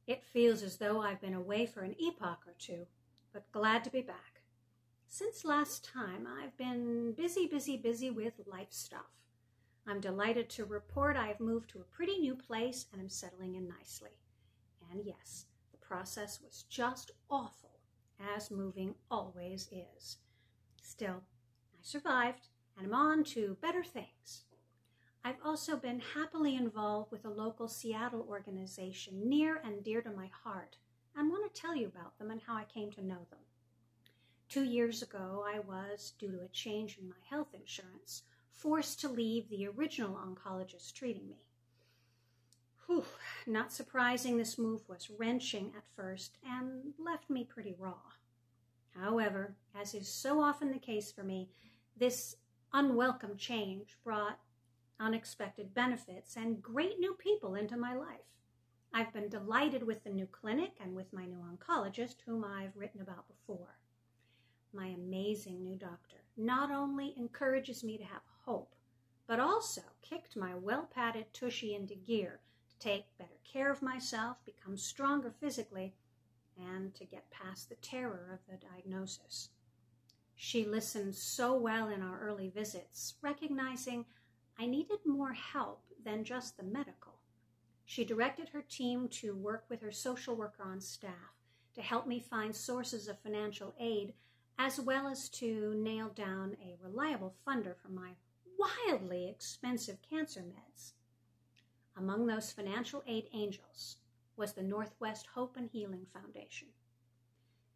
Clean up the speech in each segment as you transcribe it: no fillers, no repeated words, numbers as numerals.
It feels as though I've been away for an epoch or two, but glad to be back. Since last time, I've been busy with life stuff. I'm delighted to report I have moved to a pretty new place and am settling in nicely. And yes, the process was just awful, as moving always is. Still, I survived and am on to better things. I've also been happily involved with a local Seattle organization near and dear to my heart, and want to tell you about them and how I came to know them. 2 years ago, I was, due to a change in my health insurance, forced to leave the original oncologist treating me. Whew, not surprising, this move was wrenching at first and left me pretty raw. However, as is so often the case for me, this unwelcome change brought unexpected benefits and great new people into my life. I've been delighted with the new clinic and with my new oncologist, whom I've written about before. My amazing new doctor not only encourages me to have hope, but also kicked my well-padded tushy into gear to take better care of myself, become stronger physically, and to get past the terror of the diagnosis. She listened so well in our early visits, recognizing I needed more help than just the medical. She directed her team to work with her social worker on staff to help me find sources of financial aid, as well as to nail down a reliable funder for my wildly expensive cancer meds. Among those financial aid angels was the Northwest Hope and Healing Foundation.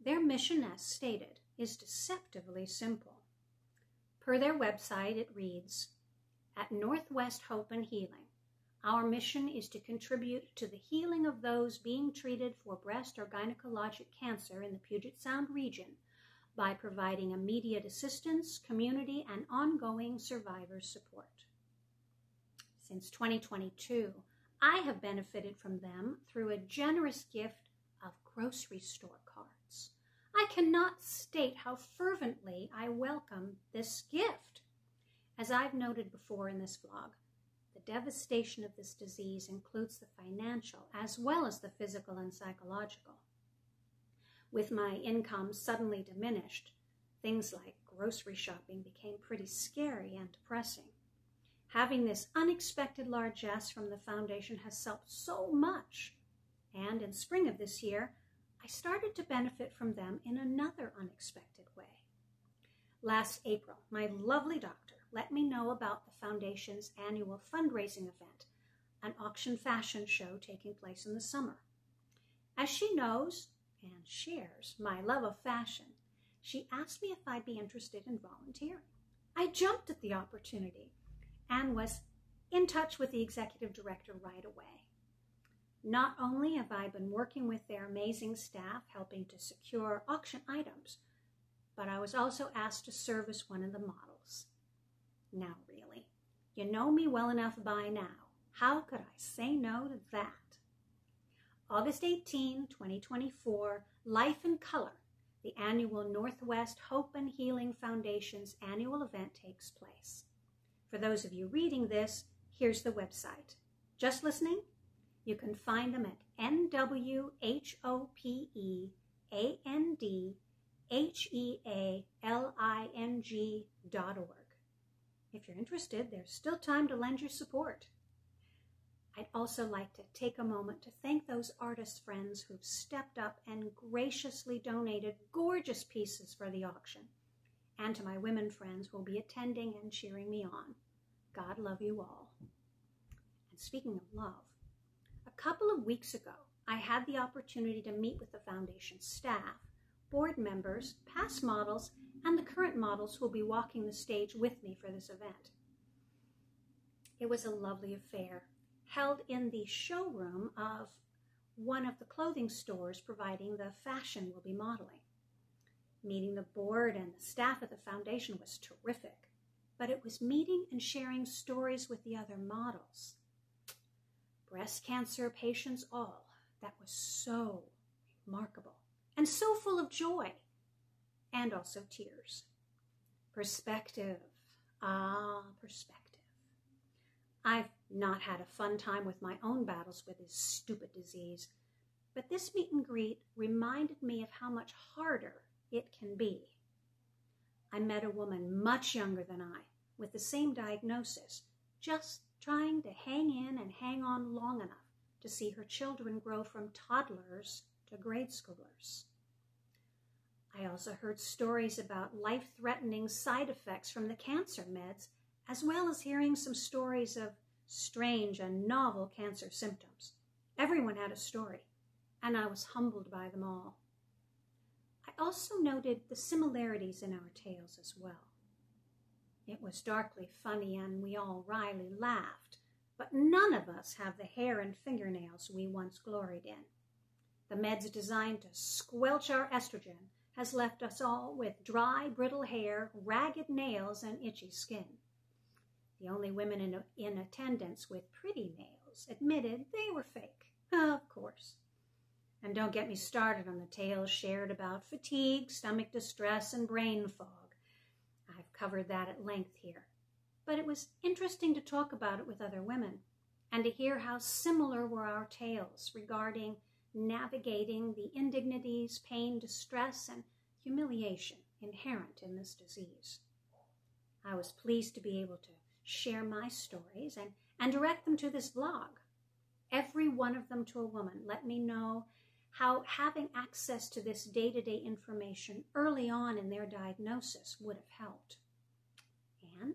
Their mission, as stated, is deceptively simple. Per their website, it reads, "At Northwest Hope and Healing, our mission is to contribute to the healing of those being treated for breast or gynecologic cancer in the Puget Sound region by providing immediate assistance, community, and ongoing survivor support." Since 2022, I have benefited from them through a generous gift of grocery store cards. I cannot state how fervently I welcome this gift. As I've noted before in this vlog, the devastation of this disease includes the financial as well as the physical and psychological. With my income suddenly diminished, things like grocery shopping became pretty scary and depressing. Having this unexpected largesse from the foundation has helped so much, and in spring of this year, I started to benefit from them in another unexpected way. Last April, my lovely doctor let me know about the foundation's annual fundraising event, an auction fashion show taking place in the summer. As she knows and shares my love of fashion, she asked me if I'd be interested in volunteering. I jumped at the opportunity and was in touch with the executive director right away. Not only have I been working with their amazing staff helping to secure auction items, but I was also asked to serve as one of the models. Now really, you know me well enough by now. How could I say no to that? August 18, 2024, Life in Color, the annual Northwest Hope and Healing Foundation's annual event takes place. For those of you reading this, here's the website. Just listening? You can find them at nwhopeandhealing.org. If you're interested, there's still time to lend your support. I'd also like to take a moment to thank those artist friends who've stepped up and graciously donated gorgeous pieces for the auction, and to my women friends who will be attending and cheering me on. God love you all. And speaking of love, a couple of weeks ago, I had the opportunity to meet with the foundation staff, board members, past models, and the current models who will be walking the stage with me for this event. It was a lovely affair, held in the showroom of one of the clothing stores providing the fashion we'll be modeling. Meeting the board and the staff at the foundation was terrific, but it was meeting and sharing stories with the other models. Breast cancer patients all. That was so remarkable and so full of joy and also tears. Perspective. Perspective. I've not had a fun time with my own battles with this stupid disease, but this meet and greet reminded me of how much harder it can be. I met a woman much younger than I, with the same diagnosis, just trying to hang in and hang on long enough to see her children grow from toddlers to grade schoolers. I also heard stories about life-threatening side effects from the cancer meds, as well as hearing some stories of strange and novel cancer symptoms. Everyone had a story, and I was humbled by them all. I also noted the similarities in our tales as well. It was darkly funny, and we all wryly laughed, but none of us have the hair and fingernails we once gloried in. The meds designed to squelch our estrogen has left us all with dry, brittle hair, ragged nails, and itchy skin. The only women in attendance with pretty nails admitted they were fake, of course. And don't get me started on the tales shared about fatigue, stomach distress, and brain fog. I've covered that at length here. But it was interesting to talk about it with other women and to hear how similar were our tales regarding navigating the indignities, pain, distress, and humiliation inherent in this disease. I was pleased to be able to share my stories and direct them to this vlog. Every one of them to a woman let me know how having access to this day-to-day information early on in their diagnosis would have helped. And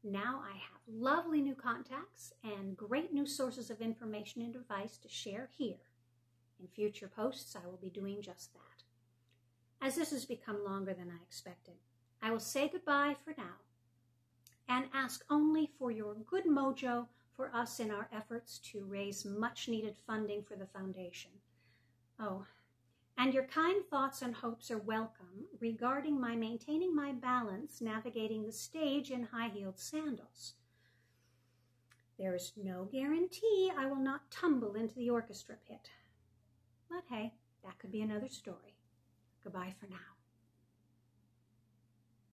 now I have lovely new contacts and great new sources of information and advice to share here. In future posts, I will be doing just that. As this has become longer than I expected, I will say goodbye for now and ask only for your good mojo for us in our efforts to raise much-needed funding for the foundation. Oh, and your kind thoughts and hopes are welcome regarding my maintaining my balance navigating the stage in high-heeled sandals. There is no guarantee I will not tumble into the orchestra pit. But hey, that could be another story. Goodbye for now.